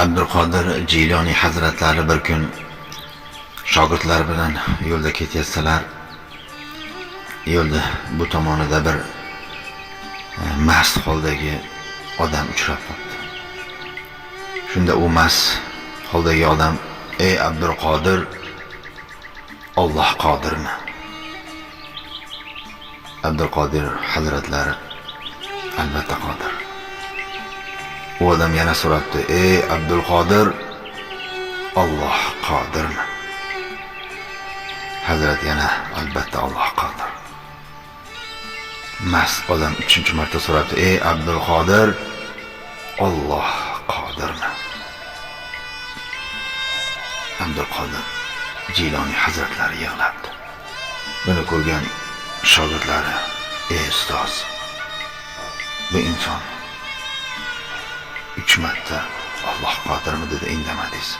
Abdulqodir Jiloniy hazratlari bir kun shogirdlari bilan yo'lda ketayotsalar, yo'lda bu tomonida bir mast holdagi odam uchrab qoldi. Shunda u mast holdagi odam: "Ey Abdulqodir, Alloh qodirmi?" Abdulqodir hazratlari: "Albatta qodir." U odam yana so'rabdi: "Ey Abdulqodir, Alloh qodirmi?" Hazrat yana: "Albatta Alloh qodir." Mast odam 3-marta so'rabdi: "Ey Abdulqodir, Alloh qodirmi?" Abdulqodir Jiloniy hazratlari yig'labdi. Buni ko'rgan shogirdlari: "Ey ustoz, bu inson 3 marta Alloh qodirmi dedi, indamadingiz,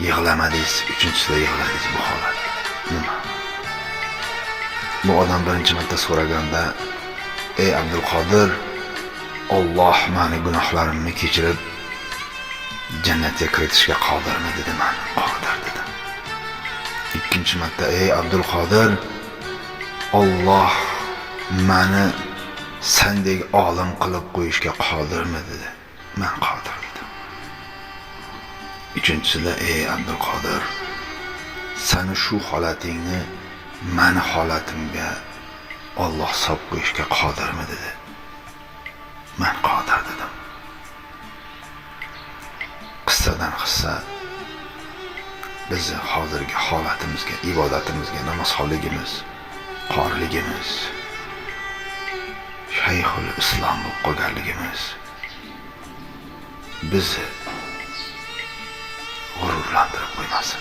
yig'lamadingiz, 3-chisida yig'ladingiz, bu holat nima?" Bu odam 1-marta so'raganda: "Ey Abdulqodir, Alloh meni gunohlarimni kechirib jannatga kiritishga qodirmi dedi. "Men qodir" dedim. 2-marta: "Ey Abdulqodir, Alloh meni sendek olim qilib qo'yishga qodirmi dedi. "Men qodir" dedim. 3-sida: "Ey Abdulqodir, seni shu holatingni meni holatimga Alloh solib qo'yishga qodirmi dedi. "Men qodir" dedim. Qissadan hissa bizni hozirgi holatimizga, ibodatimizga, namozxonligimiz, qoriligimiz, shayxul islom bo'lib qolganligimiz bizni g'ururlantirib qo'ymasin.